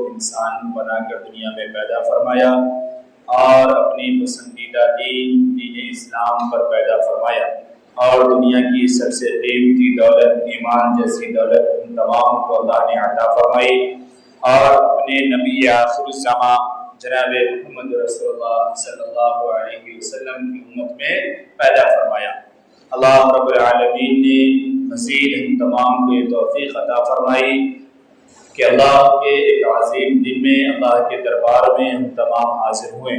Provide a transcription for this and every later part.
انسان بنا کر دنیا میں پیدا فرمایا اور اپنی پسندیدہ دین اسلام پر پیدا فرمایا، اور دنیا کی سب سے قیمتی دولت ایمان جیسی دولت ان تمام کو اللہ نے عطا فرمائی، اور اپنے نبی آخر الزماں جناب محمد رسول اللہ صلی اللہ علیہ وسلم کی امت میں پیدا فرمایا۔ اللہ رب العالمین نے مزید ہم تمام کو یہ توفیق عطا فرمائی کہ اللہ کے ایک عظیم دن میں اللہ کے دربار میں ہم تمام حاضر ہوئے۔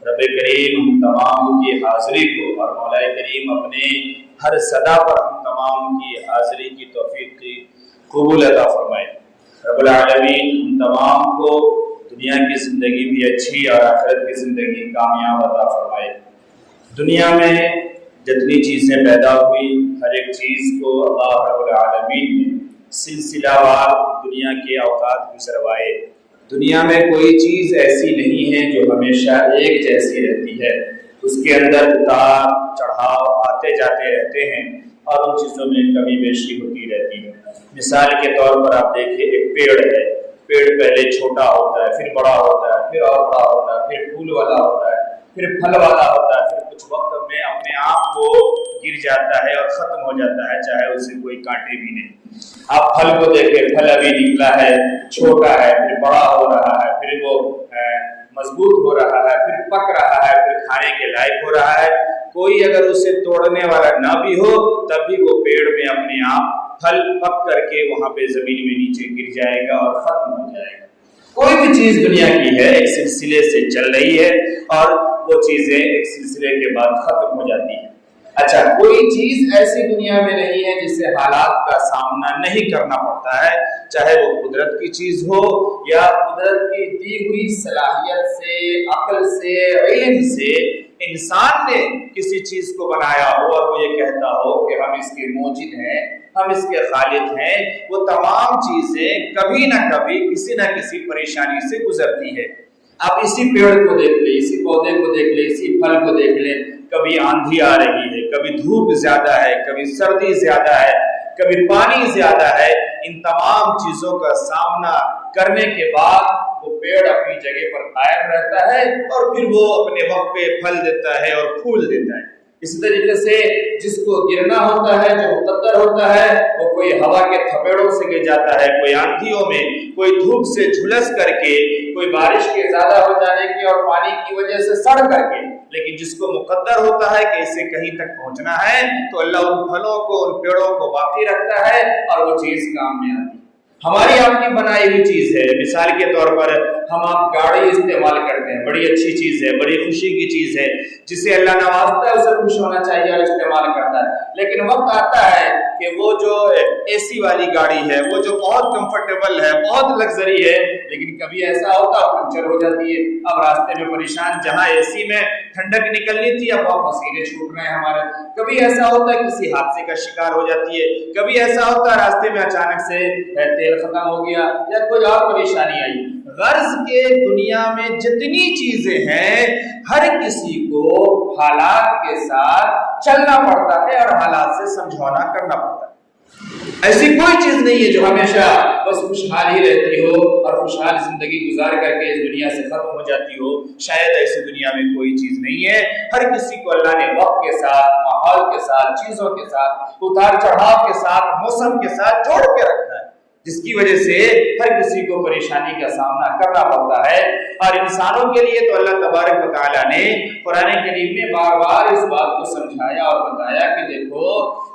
رب کریم ہم تمام کی حاضری کو اور مولا کریم اپنے ہر صدا پر ہم تمام کی حاضری کی توفیق کی قبول عطا فرمائے۔ رب العالمین ہم تمام کو دنیا کی زندگی بھی اچھی اور آخرت کی زندگی کامیاب عطا فرمائے۔ دنیا میں جتنی چیزیں پیدا ہوئی ہر ایک چیز کو اللہ رب العالمین نے سلسلہ وار دنیا کے اوقات گزروائے۔ دنیا میں کوئی چیز ایسی نہیں ہے جو ہمیشہ ایک جیسی رہتی ہے، اس کے اندر اتار چڑھاؤ آتے جاتے رہتے ہیں اور ان چیزوں میں کمی بیشی ہوتی رہتی ہے۔ مثال کے طور پر آپ دیکھیں، ایک پیڑ ہے، پیڑ پہلے چھوٹا ہوتا ہے، پھر بڑا ہوتا ہے، پھر اور بڑا ہوتا ہے، پھر پھول والا ہوتا ہے، پھر پھل والا ہوتا ہے، پھر کچھ وقت میں اپنے آپ کو گر جاتا ہے اور ختم ہو جاتا ہے، چاہے اسے کوئی کاٹے بھی نہیں۔ آپ پھل کو دیکھیں، پھل ابھی نکلا ہے، چھوٹا ہے، پھر بڑا ہو رہا ہے، پھر وہ مضبوط ہو رہا ہے، پھر پک رہا ہے، پھر کھانے کے لائق ہو رہا ہے۔ کوئی اگر اسے توڑنے والا نہ بھی ہو تب بھی وہ پیڑ میں اپنے آپ پھل پک کر کے وہاں پہ زمین میں نیچے گر جائے گا اور ختم ہو جائے گا۔ کوئی بھی چیز دنیا کی ہے ایک سلسلے سے چل رہی ہے اور وہ چیزیں ایک سلسلے کے بعد ختم ہو جاتی ہیں۔ اچھا، کوئی چیز ایسی دنیا میں نہیں ہے جسے حالات کا سامنا نہیں کرنا پڑتا ہے، چاہے وہ قدرت کی چیز ہو یا قدرت کی دی ہوئی صلاحیت سے، عقل سے، علم سے انسان نے کسی چیز کو بنایا ہو اور وہ یہ کہتا ہو کہ ہم اس کے موجد ہیں، ہم اس کے خالق ہیں۔ وہ تمام چیزیں کبھی نہ کبھی کسی نہ کسی پریشانی سے گزرتی ہے۔ آپ اسی پیڑ کو دیکھ لیں، اسی پودے کو دیکھ لیں، اسی پھل کو دیکھ لیں، کبھی آندھی آ رہی ہے، کبھی دھوپ زیادہ ہے، کبھی سردی زیادہ ہے، کبھی پانی زیادہ ہے۔ ان تمام چیزوں کا سامنا کرنے کے بعد وہ پیڑ اپنی جگہ پر قائم رہتا ہے اور پھر وہ اپنے وقت پہ پھل دیتا ہے اور پھول دیتا ہے۔ اسی طریقے سے جس کو گرنا ہوتا ہے، جو مقدر ہوتا ہے، وہ کوئی ہوا کے تھپیڑوں سے گر جاتا ہے، کوئی آندھیوں میں، کوئی دھوپ سے جھلس کر کے، کوئی بارش کے زیادہ ہو جانے کی اور پانی کی وجہ سے سڑ کر کے۔ لیکن جس کو مقدر ہوتا ہے کہ اسے کہیں تک پہنچنا ہے تو اللہ ان پھلوں کو، ان پیڑوں کو باقی رکھتا ہے اور وہ چیز کام میں آتی ہے۔ ہماری آپ کی بنائی ہوئی چیز ہے، مثال کے طور پر ہم آپ گاڑی استعمال کرتے ہیں، بڑی اچھی چیز ہے، بڑی خوشی کی چیز ہے، جسے اللہ نوازتا ہے اسے خوش ہونا چاہیے اور استعمال کرتا ہے۔ لیکن وقت آتا ہے کہ وہ جو اے سی والی گاڑی ہے، وہ جو بہت کمفرٹیبل ہے، بہت لگژری ہے، لیکن کبھی ایسا ہوتا ہے پنچر ہو جاتی ہے، اب راستے میں پریشان، جہاں اے سی میں ٹھنڈک نکلنی تھی اب وہاں پسینے چھوٹ رہے ہیں ہمارے۔ کبھی ایسا ہوتا ہے کسی حادثے کا شکار ہو جاتی ہے، کبھی ایسا ہوتا ہے راستے میں اچانک سے تیل ختم ہو گیا یا کوئی اور پریشانی آئی۔ غرض کے دنیا میں جتنی چیزیں ہیں ہر کسی کو حالات کے ساتھ چلنا پڑتا ہے اور حالات سے سمجھونا کرنا پڑتا ہے۔ ایسی کوئی چیز نہیں ہے جو ہمیشہ بس خوشحال ہی رہتی ہو اور خوشحال زندگی گزار کر کے اس دنیا سے ختم ہو جاتی ہو۔ شاید ایسی دنیا میں کوئی چیز نہیں ہے۔ ہر کسی کو اللہ نے وقت کے ساتھ، ماحول کے ساتھ، چیزوں کے ساتھ، اتار چڑھاؤ کے ساتھ، موسم کے ساتھ جوڑ کے رکھا ہے، جس کی وجہ سے ہر کسی کو پریشانی کا سامنا کرنا پڑتا ہے۔ اور انسانوں کے لیے تو اللہ تبارک و تعالیٰ نے قرآن کریم میں بار بار اس بات کو سمجھایا اور بتایا کہ دیکھو،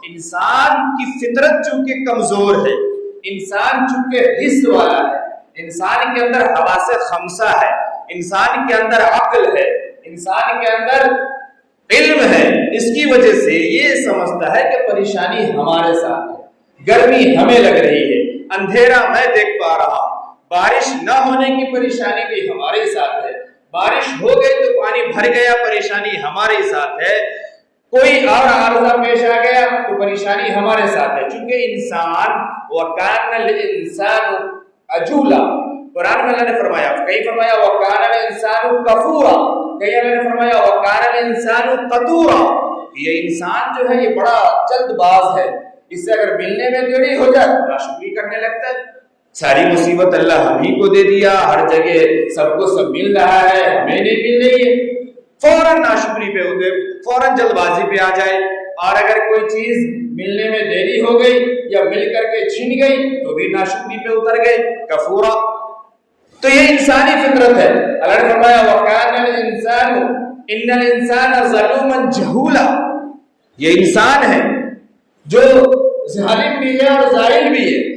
انسان کی فطرت چونکہ کمزور ہے، انسان چونکہ حس والا ہے، انسان کے اندر حواس خمسہ ہے، انسان کے اندر عقل ہے، انسان کے اندر علم ہے، اس کی وجہ سے یہ سمجھتا ہے کہ پریشانی ہمارے ساتھ ہے، گرمی ہمیں لگ رہی ہے، اندھیرا میں دیکھ پا رہا ہوں، بارش نہ ہونے کی پریشانی بھی ہمارے ساتھ ہے، بارش ہو گئی تو پانی بھر گیا، پریشانی ہمارے ساتھ ہے، کوئی اور عارضہ پیش آ گیا تو پریشانی ہمارے ساتھ ہے۔ چونکہ انسان وَكَانَ الْإِنسَانُ عَجُولًا، قرآن میں اللہ نے فرمایا، کہیں فرمایا وَكَانَ الْإِنسَانُ كَفُورًا، کہیں اللہ نے فرمایا وَكَانَ الْإِنسَانُ قَتُورًا۔ یہ انسان جو ہے یہ بڑا جلد باز ہے، اس سے اگر ملنے میں دیری ہو جائے تو ناشکری کرنے لگتا ہے، ساری مصیبت اللہ ہم ہی کو دے دیا، ہر جگہ سب کو سب مل رہا ہے، ہمیں نہیں مل رہی ہے، فوراً ناشکری پہ اتر، فوراً جلد بازی پہ آ جائے، اور اگر کوئی چیز ملنے میں دیری ہو گئی یا مل کر کے چھن گئی تو بھی ناشکری پہ اتر گئے، کفورا۔ تو یہ انسانی فطرت ہے۔ اللہ نے فرمایا وَكَانَ الْإِنسَانُ إِنَّ الْإِنسَانَ ظَلُومًا جَهُولًا، یہ انسان ہے جو ظالم بھی ہے اور زائل بھی ہے،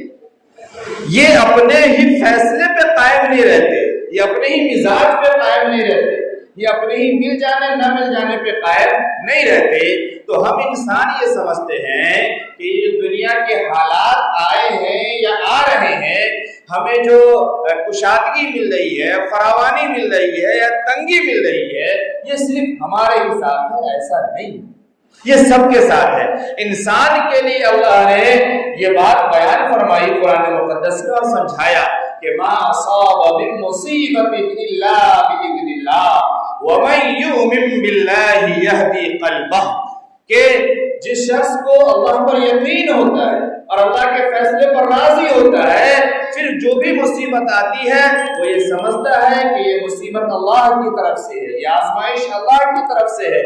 یہ اپنے ہی فیصلے پہ قائم نہیں رہتے، یہ اپنے ہی مزاج پہ قائم نہیں رہتے، یہ اپنے ہی مل جانے نہ مل جانے پہ قائم نہیں رہتے۔ تو ہم انسان یہ سمجھتے ہیں کہ یہ دنیا کے حالات آئے ہیں یا آ رہے ہیں، ہمیں جو کشادگی مل رہی ہے، فراوانی مل رہی ہے یا تنگی مل رہی ہے، یہ صرف ہمارے ہی ساتھ ہے، ایسا نہیں، یہ سب کے ساتھ ہے۔ انسان کے لیے اللہ نے یہ بات بیان فرمائی قرآن مقدس میں اور سمجھایا کہ ما اصاب من مصیبت الا باذن اللہ ومن یؤمن باللہ یہدی قلبہ، کہ جس شخص کو اللہ پر یقین ہوتا ہے اور اللہ کے فیصلے پر راضی ہوتا ہے، پھر جو بھی مصیبت آتی ہے وہ یہ سمجھتا ہے کہ یہ مصیبت اللہ کی طرف سے ہے، یہ آزمائش اللہ کی طرف سے ہے،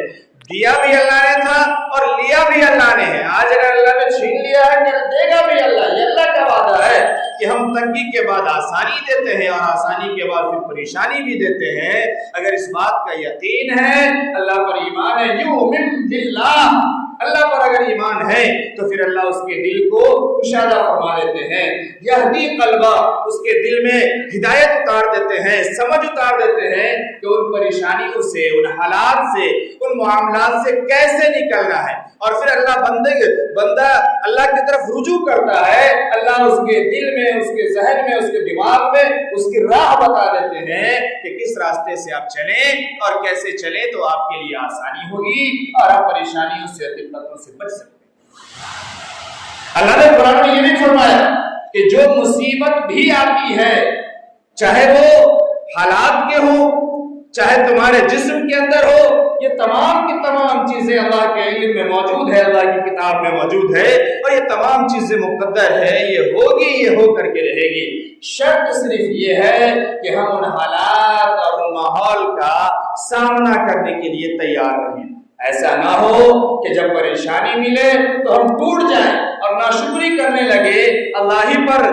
دیا بھی اللہ نے تھا اور لیا بھی اللہ نے ہے، آج اگر اللہ نے چھین لیا ہے کہ دے گا بھی اللہ، یہ اللہ کا وعدہ ہے کہ ہم تنگی کے بعد آسانی دیتے ہیں اور آسانی کے بعد پھر پریشانی بھی دیتے ہیں۔ اگر اس بات کا یقین ہے، اللہ پر ایمان ہے، یؤمن باللہ، اللہ پر اگر ایمان ہے تو پھر اللہ اس کے دل کو کشادہ فرما دیتے ہیں، یہدی قلبہ، اس کے دل میں ہدایت اتار دیتے ہیں، سمجھ اتار دیتے ہیں کہ ان پریشانیوں سے، ان حالات سے، ان معاملات سے کیسے نکلنا ہے، اور پھر اللہ بندہ اللہ کی طرف رجوع کرتا ہے، اللہ اس کے دل میں، اس کے ذہن میں، اس کے دماغ میں اس کی راہ بتا دیتے ہیں کہ کس راستے سے آپ چلیں اور کیسے چلیں تو آپ کے لیے آسانی ہوگی اور آپ پریشانیوں سے، دقتوں سے بچ سکتے ہیں۔ اللہ نے قرآن میں یہ بھی فرمایا کہ جو مصیبت بھی آتی ہے، چاہے وہ حالات کے ہوں، چاہے تمہارے جسم کے اندر ہو، یہ تمام کی تمام چیزیں اللہ کے علم میں موجود ہے، اللہ کی کتاب میں موجود ہے، اور یہ تمام چیزیں مقدر ہے، یہ ہوگی، یہ ہو کر کے رہے گی۔ شرط صرف یہ ہے کہ ہم ان حالات اور ان ماحول کا سامنا کرنے کے لیے تیار رہیں۔ ایسا نہ ہو کہ جب پریشانی ملے تو ہم ٹوٹ جائیں اور ناشکری کرنے لگے، اللہ ہی پر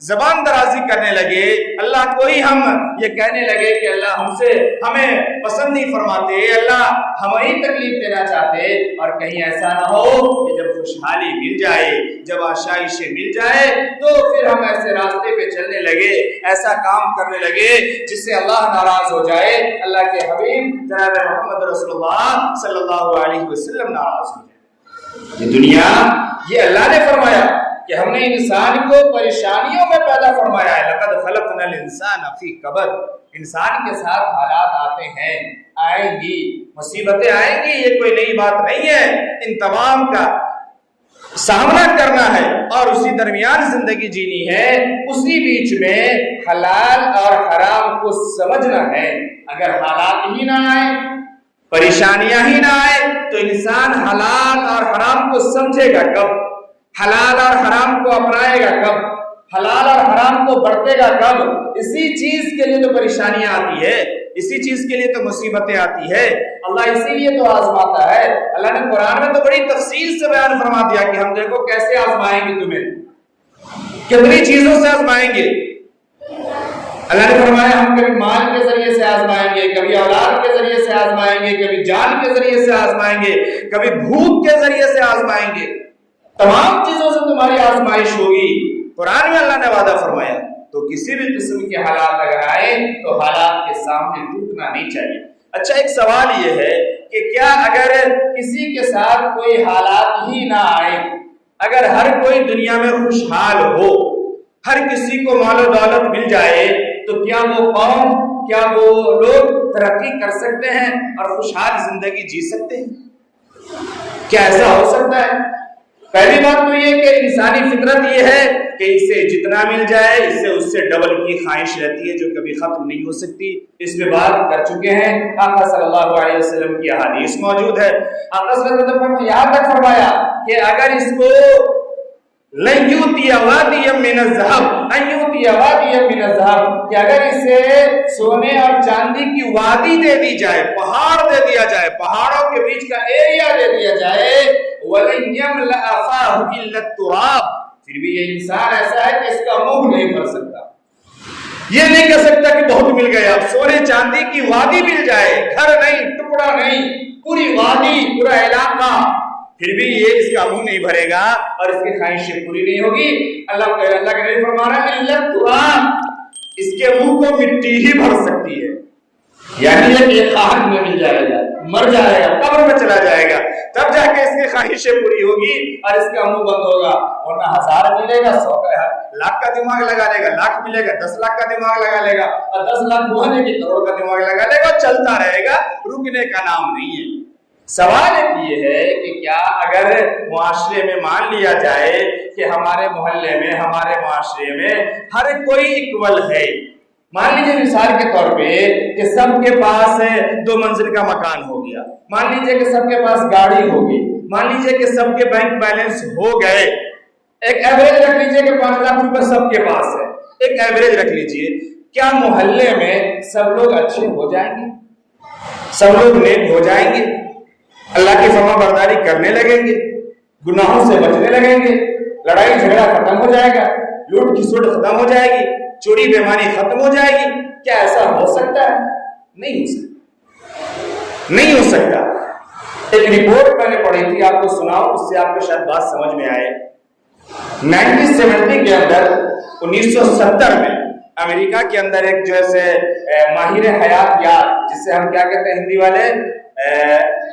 زبان درازی کرنے لگے، اللہ کو ہی ہم یہ کہنے لگے کہ اللہ ہمیں پسند نہیں فرماتے، اللہ ہمیں ہی تکلیف دینا چاہتے، اور کہیں ایسا نہ ہو کہ جب خوشحالی مل جائے، جب آشائشیں مل جائے تو پھر ہم ایسے راستے پہ چلنے لگے، ایسا کام کرنے لگے جس سے اللہ ناراض ہو جائے، اللہ کے حبیب جناب محمد رسول اللہ صلی اللہ علیہ وسلم ناراض ہو جائے۔ یہ دنیا، یہ اللہ نے فرمایا کہ ہم نے انسان کو پریشانیوں میں پیدا فرمایا ہے، لقد خلقنا الانسان فی کبد، انسان کے ساتھ حالات آتے ہیں، آئیں گی، مصیبتیں آئیں گی، یہ کوئی نئی بات نہیں ہے، ان تمام کا سامنا کرنا ہے اور اسی درمیان زندگی جینی ہے، اسی بیچ میں حلال اور حرام کو سمجھنا ہے۔ اگر حالات ہی نہ آئے، پریشانیاں ہی نہ آئے تو انسان حلال اور حرام کو سمجھے گا کب؟ حلال اور حرام کو اپنائے گا کب؟ حلال اور حرام کو برتے گا کب؟ اسی چیز کے لیے تو پریشانیاں آتی ہے، اسی چیز کے لیے تو مصیبتیں آتی ہے، اللہ اسی لیے تو آزماتا ہے۔ اللہ نے قرآن میں تو بڑی تفصیل سے بیان فرما دیا کہ ہم دیکھو کیسے آزمائیں گے، تمہیں کتنی چیزوں سے آزمائیں گے۔ اللہ نے فرمایا ہم کبھی مال کے ذریعے سے آزمائیں گے، کبھی اولاد کے ذریعے سے آزمائیں گے، کبھی جان کے ذریعے سے آزمائیں گے، کبھی بھوک کے ذریعے سے آزمائیں گے، تمام چیزوں سے تمہاری آزمائش ہوگی۔ قرآن میں اللہ نے وعدہ فرمایا، تو کسی بھی قسم کے حالات اگر آئے تو حالات کے سامنے ٹوٹنا نہیں چاہیے۔ اچھا، ایک سوال یہ ہے کہ کیا اگر کسی کے ساتھ کوئی حالات ہی نہ آئے، اگر ہر کوئی دنیا میں خوشحال ہو، ہر کسی کو مال و دولت مل جائے، تو کیا وہ قوم، کیا وہ لوگ ترقی کر سکتے ہیں اور خوشحال زندگی جی سکتے ہیں؟ کیا ایسا ہو سکتا ہے؟ پہلی بات تو یہ کہ انسانی فطرت یہ ہے کہ اسے جتنا مل جائے اس سے ڈبل کی خواہش رہتی ہے جو کبھی ختم نہیں ہو سکتی۔ اس پہ بات کر چکے ہیں، آقا صلی اللہ علیہ وسلم کی احادیث موجود ہے۔ آقا صلی اللہ علیہ وسلم نے یہاں تک فرمایا کہ اگر اس کو لن یؤتی وادیا من الذهب ان یؤتی وادیا من الذهب، کہ اگر اسے سونے اور چاندی کی وادی دے دی جائے، پہاڑ دے دیا جائے، پہاڑوں کے بیچ کا ایریا دے دیا جائے، ولن یملأ فاہ الا التراب، پھر بھی یہ انسان ایسا ہے کہ اس کا منہ نہیں بھر سکتا، یہ نہیں کہہ سکتا کہ بہت مل گیا۔ اب سونے چاندی کی وادی مل جائے، گھر نہیں، ٹکڑا نہیں، پوری وادی، پورا علاقہ، پھر بھی یہ اس کا منہ نہیں بھرے گا اور اس کی خواہشیں پوری نہیں ہوگی۔ اللہ کا نبی فرما رہا ہے الا التراب، اس کے منہ کو مٹی ہی بھر سکتی ہے، یعنی یہ خاک میں مل جائے گا، مر جائے گا، قبر میں چلا جائے گا، تب جا کے اس کی خواہشیں پوری ہوگی اور اس کا منہ بند ہوگا، ورنہ 1000 ملے گا، 100 لاکھ کا دماغ لگا لے گا، لاکھ ملے گا 10 لاکھ کا دماغ لگا لے گا، اور 10 لاکھ ہونے کی کروڑ کا دماغ لگا لے گا، چلتا رہے گا، رکنے کا نام نہیں ہے۔ سوال یہ ہے کہ کیا اگر معاشرے میں مان لیا جائے کہ ہمارے محلے میں، ہمارے معاشرے میں ہر کوئی اکول ہے، مان لیجیے مثال کے طور پہ کہ سب کے پاس 2 منزل کا مکان ہو گیا، مان لیجیے کہ سب کے پاس گاڑی ہوگی، مان لیجیے کہ سب کے بینک بیلنس ہو گئے، ایک ایوریج رکھ لیجیے کہ 5 لاکھ روپے سب کے پاس ہے، ایک ایوریج رکھ لیجیے، کیا محلے میں سب لوگ اچھے ہو جائیں گے؟ سب لوگ نیک ہو جائیں گے؟ اللہ کی فرما برداری کرنے لگیں گے، گناہوں سے بچنے لگیں گے، لڑائی جھگڑا ختم ہو جائے گا، لوٹ کھسوٹ ختم ہو جائے گی، چوری بیمانی ختم ہو جائے گی؟ کیا ایسا ہو سکتا ہے؟ نہیں ہو سکتا، نہیں ہو سکتا۔ ایک رپورٹ میں نے پڑھی تھی، آپ کو سناؤ، اس سے آپ کو شاید بات سمجھ میں آئے۔ 1970 کے اندر، 1970 میں امریکہ کے اندر ایک جو ہے ماہر حیاتیات، جس سے ہم کیا کہتے ہیں ہندی والے،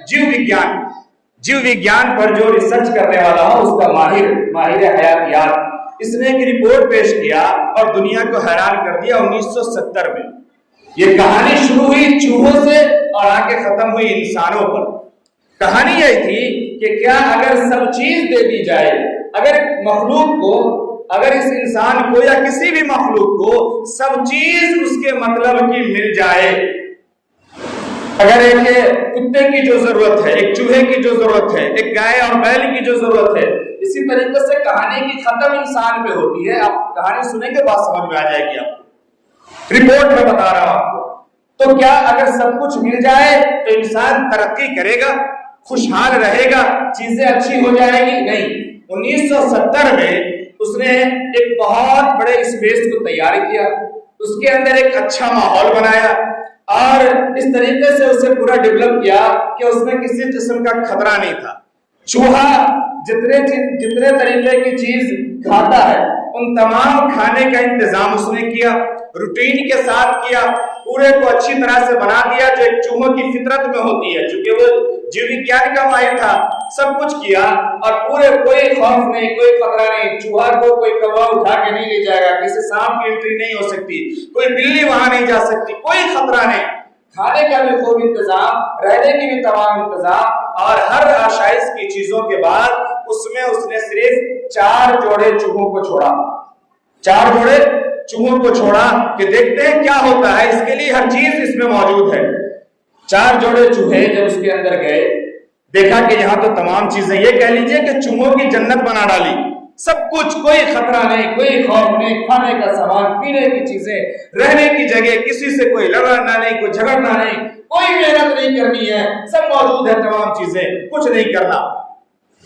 جیو وگیان پر جو ریسرچ کرنے والا ہو اس کا ماہر حیاتیات، اس نے ایک رپورٹ پیش کیا اور دنیا کو حیران کر دیا۔ 1970 میں یہ کہانی شروع ہوئی چوہوں سے اور آگے ختم ہوئی انسانوں پر۔ کہانی یہ تھی کہ کیا اگر سب چیز دے دی جائے، اگر مخلوق کو، اگر اس انسان کو یا کسی بھی مخلوق کو سب چیز اس کے مطلب کی مل جائے، اگر ایک کتے کی جو ضرورت ہے، ایک چوہے کی جو ضرورت ہے، ایک گائے اور بیل کی جو ضرورت ہے، اسی طریقے سے کہانی کی ختم انسان پہ ہوتی ہے۔ آپ کہانی سنیں گے بات سمجھ میں آ جائے گی، آپ رپورٹ میں بتا رہا ہوں آپ کو۔ تو کیا اگر سب کچھ مل جائے تو انسان ترقی کرے گا، خوشحال رہے گا، چیزیں اچھی ہو جائے گی؟ نہیں۔ 1970 میں اس نے ایک بہت بڑے اسپیس کو تیار کیا، اس کے اندر ایک اچھا ماحول بنایا اور اس طریقے سے اسے پورا ڈیولپ کیا کہ اس میں کسی قسم کا خطرہ نہیں تھا۔ چوہا جتنے طریقے کی چیز کھاتا ہے ان تمام کھانے کا انتظام اس نے کیا، روٹین کے ساتھ کیا، پورے کو اچھی طرح سے بنا دیا جو ایک چوہوں کی فطرت میں ہوتی ہے، چونکہ وہ جیو وگیان کا ماہر تھا، سب کچھ کیا اور پورے کوئی خوف نہیں، کوئی خطرہ نہیں، چوہا کو کوئی کوا اٹھا کے نہیں لے جائے گا، کسی سانپ کی انٹری نہیں ہو سکتی، کوئی بلی وہاں نہیں جا سکتی، کوئی خطرہ نہیں، کھانے کا بھی خوب انتظام، رہنے کی بھی تمام انتظام، اور ہر آشائش کی چیزوں کے بعد اس نے صرف 4 جوڑے چوہوں کو چھوڑا، 4 جوڑے چوہوں کو چھوڑا کہ دیکھتے ہیں کیا ہوتا ہے، اس کے لیے ہر چیز اس میں موجود ہے۔ 4 جوڑے چوہے جب اس کے اندر گئے، دیکھا کہ یہاں تو تمام چیزیں، یہ کہہ لیجئے کہ چوہوں کی جنت بنا ڈالی، سب کچھ، کوئی خطرہ نہیں، کوئی خوف نہیں، کھانے کا سامان، پینے کی چیزیں، رہنے کی جگہ، کسی سے کوئی لڑنا نہیں، کوئی جھگڑنا نہیں، کوئی محنت نہیں کرنی ہے، سب موجود ہے تمام چیزیں، کچھ نہیں کرنا۔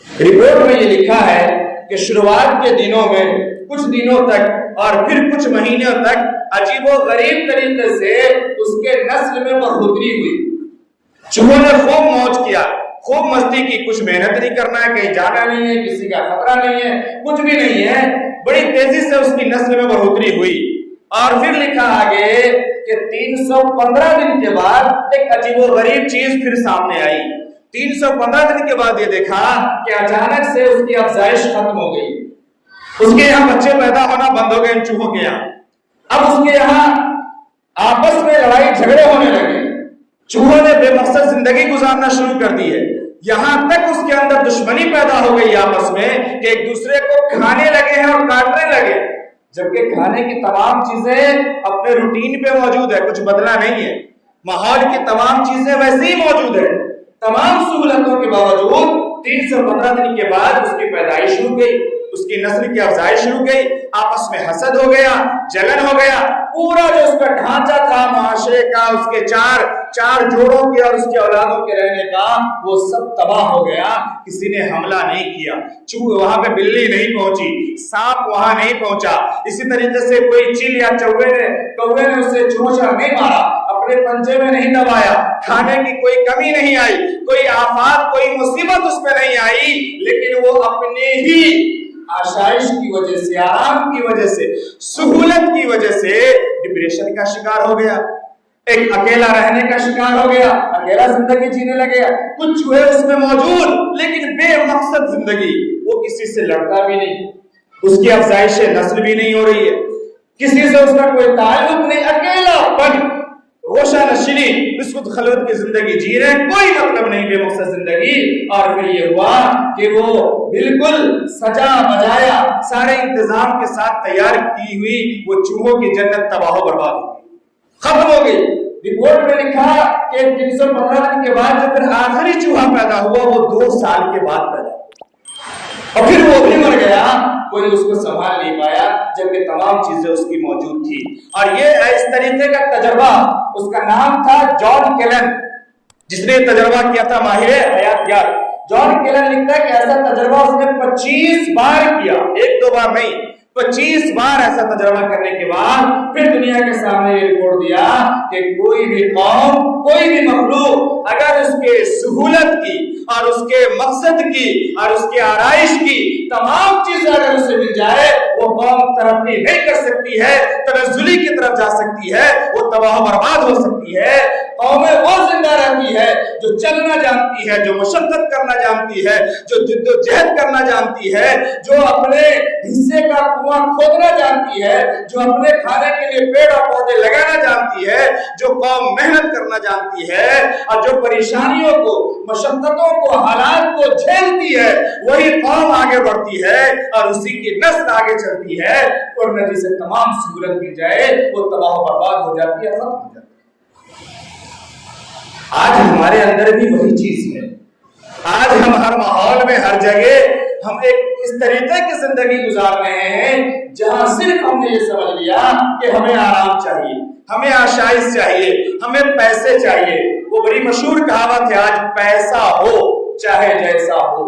رپورٹ میں یہ لکھا ہے کہ شروعات کے دنوں میں، کچھ دنوں تک اور پھر کچھ مہینوں تک عجیب و غریب طریقے سے اس کے نسل میں بڑھوتری ہوئی۔ چوہوں نے خوب موج کیا، خوب مستی کی، کچھ محنت نہیں کرنا ہے، کہیں جانا نہیں ہے، کسی کا خطرہ نہیں ہے، کچھ بھی نہیں ہے، بڑی تیزی سے اس کی نسل میں بڑھوتری ہوئی۔ اور پھر لکھا آگے کہ 315 دن کے بعد ایک عجیب و غریب چیز پھر سامنے آئی۔ 315 دن کے بعد یہ دیکھا کہ اچانک سے اس کی افزائش ختم ہو گئی، اس کے یہاں بچے پیدا ہونا بند ہو گئے ان چوہوں کے یہاں۔ اب اس کے یہاں آپس میں لڑائی جھگڑے ہونے لگے، چوہوں نے بے مقصد زندگی گزارنا شروع کر دی ہے، یہاں تک اس کے اندر دشمنی پیدا ہو گئی آپس میں کہ ایک دوسرے کو کھانے لگے ہیں اور کاٹنے لگے، جبکہ کھانے کی تمام چیزیں اپنے روٹین پہ موجود ہے، کچھ بدلا نہیں ہے، ماحول کی تمام چیزیں ویسے ہی موجود ہے، تمام سہولتوں کے باوجود 315 دن کے بعد اس کی پیدائش ہو گئی، اس کی نسل کی افزائش رک گئی، آپس میں حسد ہو گیا، جلن ہو گیا، پورا جو اس کا ڈھانچہ تھا معاشرے کا، اس کے چار جوڑوں کے اور اس کے اولادوں کے رہنے کا، وہ سب تباہ ہو گیا۔ کسی نے حملہ نہیں کیا، چوہے وہاں پہ بلی نہیں پہنچی، سانپ وہاں نہیں پہنچا، اسی طریقے سے کوئی چیل یا کوے نے اسے چونچا نہیں مارا، اپنے پنجے میں نہیں دبایا، کھانے کی کوئی کمی نہیں آئی، کوئی آفات کوئی مصیبت اس پہ نہیں آئی، لیکن وہ اپنے ہی آشائش کی وجہ سے، آرام کی وجہ سے، سہولت کی وجہ سے ڈپریشن کا شکار ہو گیا، ایک اکیلا رہنے کا شکار ہو گیا، اکیلا زندگی جینے لگے۔ کچھ چوہے اس میں موجود لیکن بے مقصد زندگی، وہ کسی سے لڑتا بھی نہیں، اس کی افزائش نسل بھی نہیں ہو رہی ہے، کسی سے اس کا کوئی تعلق نہیں، اکیلا پن، روشن نشینی، بسکت خلوت کی زندگی جی رہے، کوئی مطلب نہیں، بے مقصد زندگی۔ اور پھر یہ ہوا کہ وہ بالکل سجا بجایا، سارے انتظام کے ساتھ تیار کی ہوئی وہ چوہوں کی جنت تباہ و برباد ہو گئی، ختم ہو گئی۔ رپورٹ میں لکھا کہ 315 دن کے بعد جب پھر آخری چوہا پیدا ہوا وہ 2 سال کے بعد پیدا ہوا، اور پھر وہ بھی مر گیا، کوئی اس کو سنبھال نہیں پایا، جبکہ تمام چیزیں اس کی موجود تھی۔ اور یہ اس طریقے کا تجربہ، اس کا نام تھا جان کیلن، جس نے تجربہ کیا تھا، ماہر حیاتیات۔ جان کیلن لکھتا ہے کہ ایسا تجربہ اس نے 25 بار کیا، 1-2 بار نہیں، 25 بار ایسا تجربہ کرنے کے بعد پھر دنیا کے سامنے یہ رپورٹ دیا کہ کوئی بھی قوم، کوئی بھی مخلوق اگر اس کے سہولت کی اور اس کے مقصد کی اور اس کے آرائش کی تمام چیزیں اگر اسے مل جائے، وہ قوم ترقی نہیں کر سکتی ہے، تنزلی کی طرف جا سکتی ہے، وہ تباہ و برباد ہو سکتی ہے۔ قومیں وہ زندہ رہتی ہے جو چلنا جانتی ہے، جو مشقت کرنا جانتی ہے، جو جد و جہد کرنا جانتی ہے، جو اپنے حصے کا کنواں کھودنا جانتی ہے، جو اپنے کھانے کے لیے پیڑ اور پودے لگانا جانتی ہے، جو قوم محنت کرنا جانتی ہے اور جو پریشانیوں کو، مشقتوں کو، حالات کو جھیلتی ہے، وہی قوم آگے بڑھتی ہے اور اسی کی نسل آگے چلتی ہے، اور نہ جسے تمام سہولت مل جائے وہ تباہ و برباد ہو جاتی ہے، ختم ہو جاتی ہے۔ آج ہمارے اندر بھی وہی چیز ہے، آج ہم ہر ماحول میں، ہر جگہ ہم ایک اس طریقے کی زندگی گزار رہے ہیں جہاں صرف ہم نے یہ سمجھ لیا کہ ہمیں آرام چاہیے، ہمیں آشائش چاہیے، ہمیں پیسے چاہیے۔ وہ بڑی مشہور کہاوت ہے، آج پیسہ ہو چاہے جیسا ہو،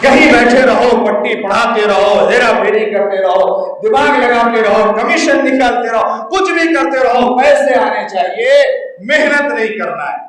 کہیں بیٹھے رہو، پٹی پڑھاتے رہو، ہیرا پھیری کرتے رہو، دماغ لگاتے رہو، کمیشن نکالتے رہو، کچھ بھی کرتے رہو، پیسے آنے چاہیے، محنت نہیں کرنا ہے،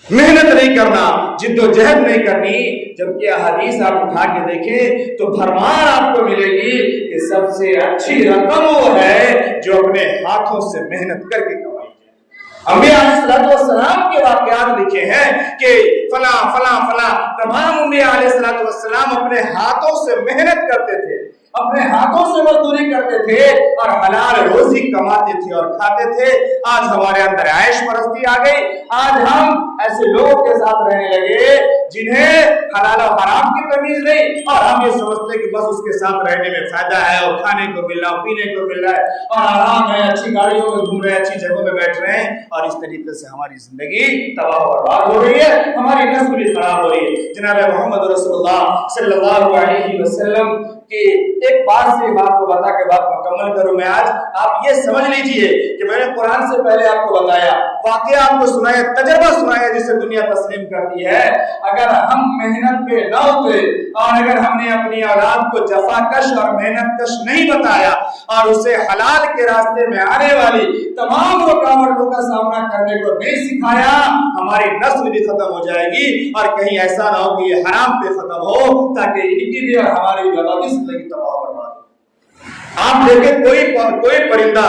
محنت نہیں کرنا، جد و جہد نہیں کرنی۔ جبکہ حدیث آپ اٹھا کے دیکھیں تو بھرمار آپ کو ملے گی کہ سب سے اچھی رقم وہ ہے جو اپنے ہاتھوں سے محنت کر کے کمائی جائے۔ انبیاء علیہ السلام کے واقعات لکھے ہیں کہ فلاں فلاں فلاں، تمام انبیاء علیہ السلام اپنے ہاتھوں سے محنت کرتے تھے، اپنے ہاتھوں سے مزدوری کرتے تھے اور حلال روزی کماتے تھے اور کھاتے تھے۔ آج ہمارے اندر عیش پرستی آ گئی، آج ہم ایسے لوگوں کے ساتھ رہنے لگے جنہیں حلال و حرام کی تمیز نہیں، اور ہم یہ سمجھتے کہ بس اس کے ساتھ رہنے میں فائدہ ہے، اور کھانے کو مل رہا، پینے کو مل رہا ہے، اور آرام ہے، اچھی گاڑیوں میں گھوم رہے ہیں، اچھی جگہوں میں بیٹھ رہے ہیں، اور اس طریقے سے ہماری زندگی تباہ و برباد ہو رہی ہے، ہماری نسل بھی خراب ہو رہی ہے۔ جناب محمد رسول اللہ صلی اللہ علیہ وسلم کہ ایک بات سے بات کو بتا کے بات مکمل کروں میں آج، آپ یہ سمجھ لیجئے کہ میں نے قرآن سے پہلے آپ کو بتایا، واقعہ آپ کو سنایا، تجربہ سنایا جسے دنیا تسلیم کرتی ہے۔ اگر ہم محنت پہ نہ اترے اور اگر ہم نے اپنی اولاد کو جفا کش اور محنت کش نہیں بتایا اور اسے حلال کے راستے میں آنے والی تمام رکاوٹوں کا سامنا کرنے کو نہیں سکھایا، ہماری نسل بھی ختم ہو جائے گی، اور کہیں ایسا نہ ہو کہ یہ حرام پہ ختم ہو تاکہ ان کی بھی اور ہماری بھی آبادی زندگی تباہ برباد ہو۔ آپ دیکھیں کوئی پرندہ،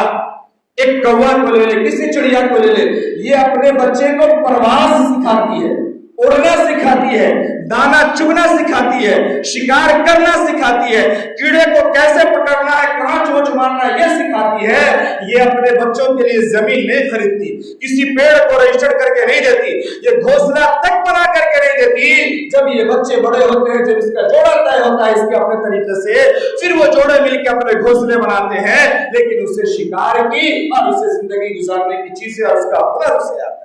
ایک کوا کو لے لے، کسی چڑیا کو لے لے، یہ اپنے بچے کو پرواز سکھاتی ہے، اڑنا سکھاتی ہے، دانا چگنا سکھاتی ہے، شکار کرنا سکھاتی ہے، کیڑے کو کیسے پکڑنا ہے، کہاں چوچ مارنا ہے، یہ سکھاتی ہے۔ یہ اپنے بچوں کے لیے زمین نہیں خریدتی، کسی پیڑ کو رجسٹر کر کے نہیں دیتی، یہ گھونسلہ تک بنا کر کے نہیں دیتی۔ جب یہ بچے بڑے ہوتے ہیں، جب اس کا جوڑا طے ہوتا ہے اس کے اپنے طریقے سے، پھر وہ جوڑے مل کے اپنے گھونسلے بناتے ہیں، لیکن اسے شکار کی اور اسے زندگی گزارنے کی چیزیں اور اس کا ہنر اسے آتا ہے۔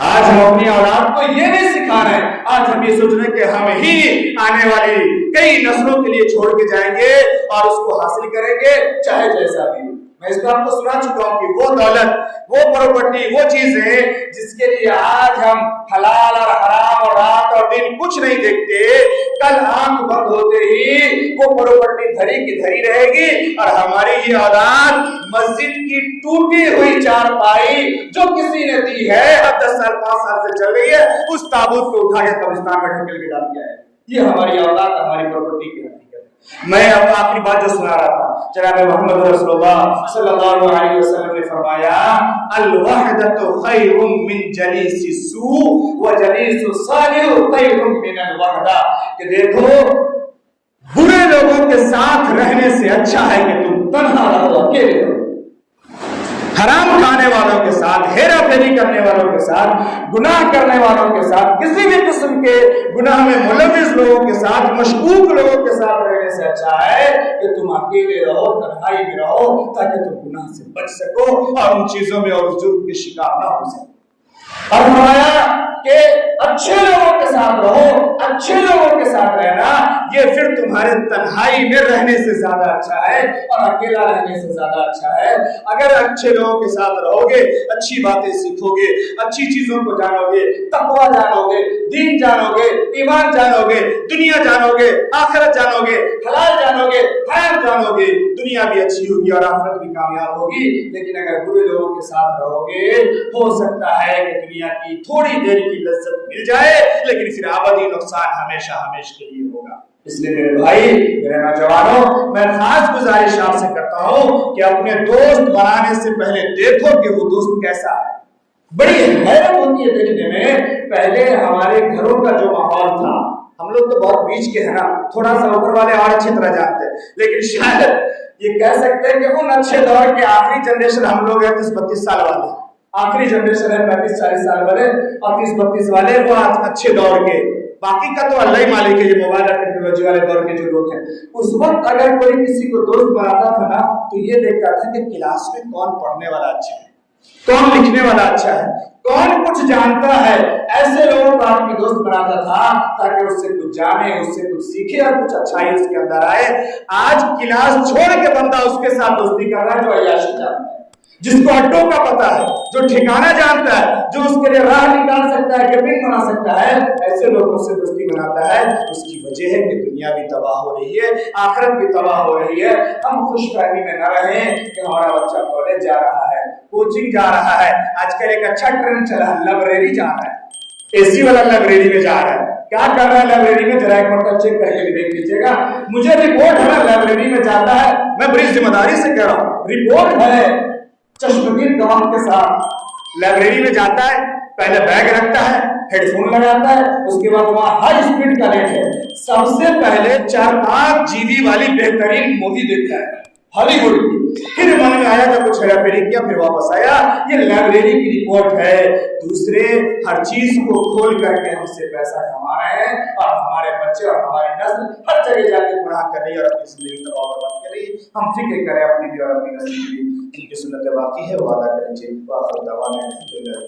آج ہم اپنی اولاد کو یہ نہیں سکھا رہے ہیں، آج ہم یہ سوچ رہے ہیں کہ ہم ہی آنے والی کئی نسلوں کے لیے چھوڑ کے جائیں گے اور اس کو حاصل کریں گے چاہے جیسا بھی۔ میں اس کو آپ کو سنا چکا ہوں کہ وہ دولت، وہ پراپرٹی، وہ چیزیں جس کے لیے آج ہم حلال اور حرام اور رات اور دن کچھ نہیں دیکھتے، کل آنکھ بند ہوتے ہی وہ پراپرٹی دھری کی دھری رہے گی اور ہماری یہ اولاد مسجد کی ٹوٹی ہوئی چارپائی جو کسی نے دی ہے، اب 10 سال 5 سال سے چل رہی ہے، اس تابوت کو اٹھا کے قبرستان میں ڈھکیل کے ڈال دیا ہے۔ یہ ہماری اولاد، ہماری پراپرٹی کی حقیقت۔ میں اب آخری بات جو سنا رہا تھا، جناب محمد رسول اللہ صلی اللہ علیہ وسلم نے فرمایا الوحدۃ خیر من جلیس السوء وجلیس الصالح خیر من الوحدہ، کہ دیکھو برے لوگوں کے ساتھ رہنے سے اچھا ہے کہ تم تنہا رہو، اکیلے رہو۔ حرام کھانے والوں کے ساتھ، ہیرا پھیری کرنے والوں کے ساتھ، گناہ کرنے والوں کے ساتھ، کسی بھی قسم کے گناہ میں ملوث لوگوں کے ساتھ، مشکوک لوگوں کے ساتھ رہنے سے اچھا ہے کہ تم اکیلے رہو، تنہائی میں رہو، تاکہ تم گناہ سے بچ سکو اور ان چیزوں میں اور جرم کے شکار نہ ہو سکو۔ اور فرمایا کہ اچھے لوگوں کے ساتھ رہو، اچھے لوگوں کے ساتھ رہنا یہ پھر تمہارے تنہائی میں رہنے سے زیادہ اچھا ہے اور اکیلا رہنے سے زیادہ اچھا ہے۔ اگر اچھے لوگوں کے ساتھ رہو گے، اچھی باتیں سیکھو گے، اچھی چیزوں کو جانو گے، تقویٰ جانو گے، دین جانو گے، ایمان جانو گے، دنیا جانو گے، آخرت جانو گے، حلال جانو گے، حرام جانو گے، دنیا بھی اچھی ہوگی اور آخرت بھی کامیاب ہوگی۔ لیکن اگر برے لوگوں کے ساتھ رہو گے، ہو سکتا ہے کہ دنیا کی تھوڑی دیر کی لذت مل جائے لیکن پھر ابدی نقصان ہمیشہ ہمیشہ کے لیے ہوگا۔ اس لیے میرے بھائی، میرے نوجوانوں، میں خاص گزارش آپ سے کرتا ہوں کہ اپنے دوست بنانے سے پہلے دیکھو کہ وہ دوست کیسا ہے۔ بڑی حیرت ہوتی ہے دیکھنے میں، پہلے ہمارے گھروں کا جو ماحول تھا، ہم لوگ تو بہت بیچ کے ہیں نا، تھوڑا سا اوپر والے اور اچھی طرح جانتے ہیں، لیکن شاید یہ کہہ سکتے ہیں کہ ان اچھے دور کے آخری جنریشن ہم لوگ ہیں 30-32 سال والے، آخری جنریشن ہے 35-40 سال والے اور 30-32 والے وہ اچھے دور کے، باقی کا تو اللہ ہی مالک ہے، یہ موبائل اور ٹیکنالوجی والے دور کے جو لوگ ہیں۔ اس وقت اگر کوئی کسی کو دوست بناتا تھا نا تو یہ دیکھتا تھا کہ کلاس میں کون پڑھنے والا اچھا ہے، کون لکھنے والا اچھا ہے، کون کچھ جانتا ہے، ایسے لوگوں کو آدمی دوست بناتا تھا تاکہ اس سے کچھ جانے، اس سے کچھ سیکھے اور کچھ اچھائی اس کے اندر آئے۔ آج کلاس چھوڑ کے بندہ اس کے ساتھ دوستی کر رہا ہے جو عیاشی جانتا ہے، جس کو اڈوں کا پتا ہے، جو ٹھکانہ جانتا ہے، جو اس کے لیے راہ نکال سکتا ہے، کیبن بنا سکتا ہے، ایسے لوگوں سے دوستی بناتا ہے۔ اس کی وجہ ہے کہ دنیا بھی تباہ ہو رہی ہے، آخرت بھی تباہ ہو رہی ہے۔ ہم خوش فہمی میں نہ رہیں کہ ہمارا بچہ کالج جا رہا ہے، کوچنگ جا رہا ہے، آج کل ایک اچھا ٹرینڈ چلا ہے، لائبریری جا رہا ہے، اے سی والا لائبریری میں جا رہا ہے۔ کیا کر رہا ہے لائبریری میں؟ ذرا ایک مرتبہ چیک کر کے دیکھ لیجیے گا۔ مجھے رپورٹ ہے نا، لائبریری میں جاتا ہے، میں بڑی ذمہ داری سے کہہ رہا ہوں، رپورٹ ہے، چشمگیر گواہ کے ساتھ لائبریری میں جاتا ہے، پہلے بیگ رکھتا ہے، ہیڈ فون لگاتا ہے، اس کے بعد وہاں ہائی اسپیڈ کا نیٹ ہے، سب سے پہلے 4-5 GB والی بہترین مووی دیکھتا ہے ہالی ووڈ کی، پھر من میں آیا کہ کچھ ہیرا پھیری کیا، پھر واپس آیا۔ یہ لائبریری کی رپورٹ ہے۔ دوسرے ہر چیز کو کھول کر کے ہم سے پیسہ کما رہے ہیں اور ہمارے بچے اور ہماری نسل ہر جگہ جا کے گناہ کر رہی ہے اور اپنی زندگی تباہ برباد کر رہی ہے۔ ہم فکر کریں اپنی بھی اور اپنی نسل کی، ان کی سنت باقی ہے، وہ ادا کریں۔ وآخر دعوانا الحمدللہ۔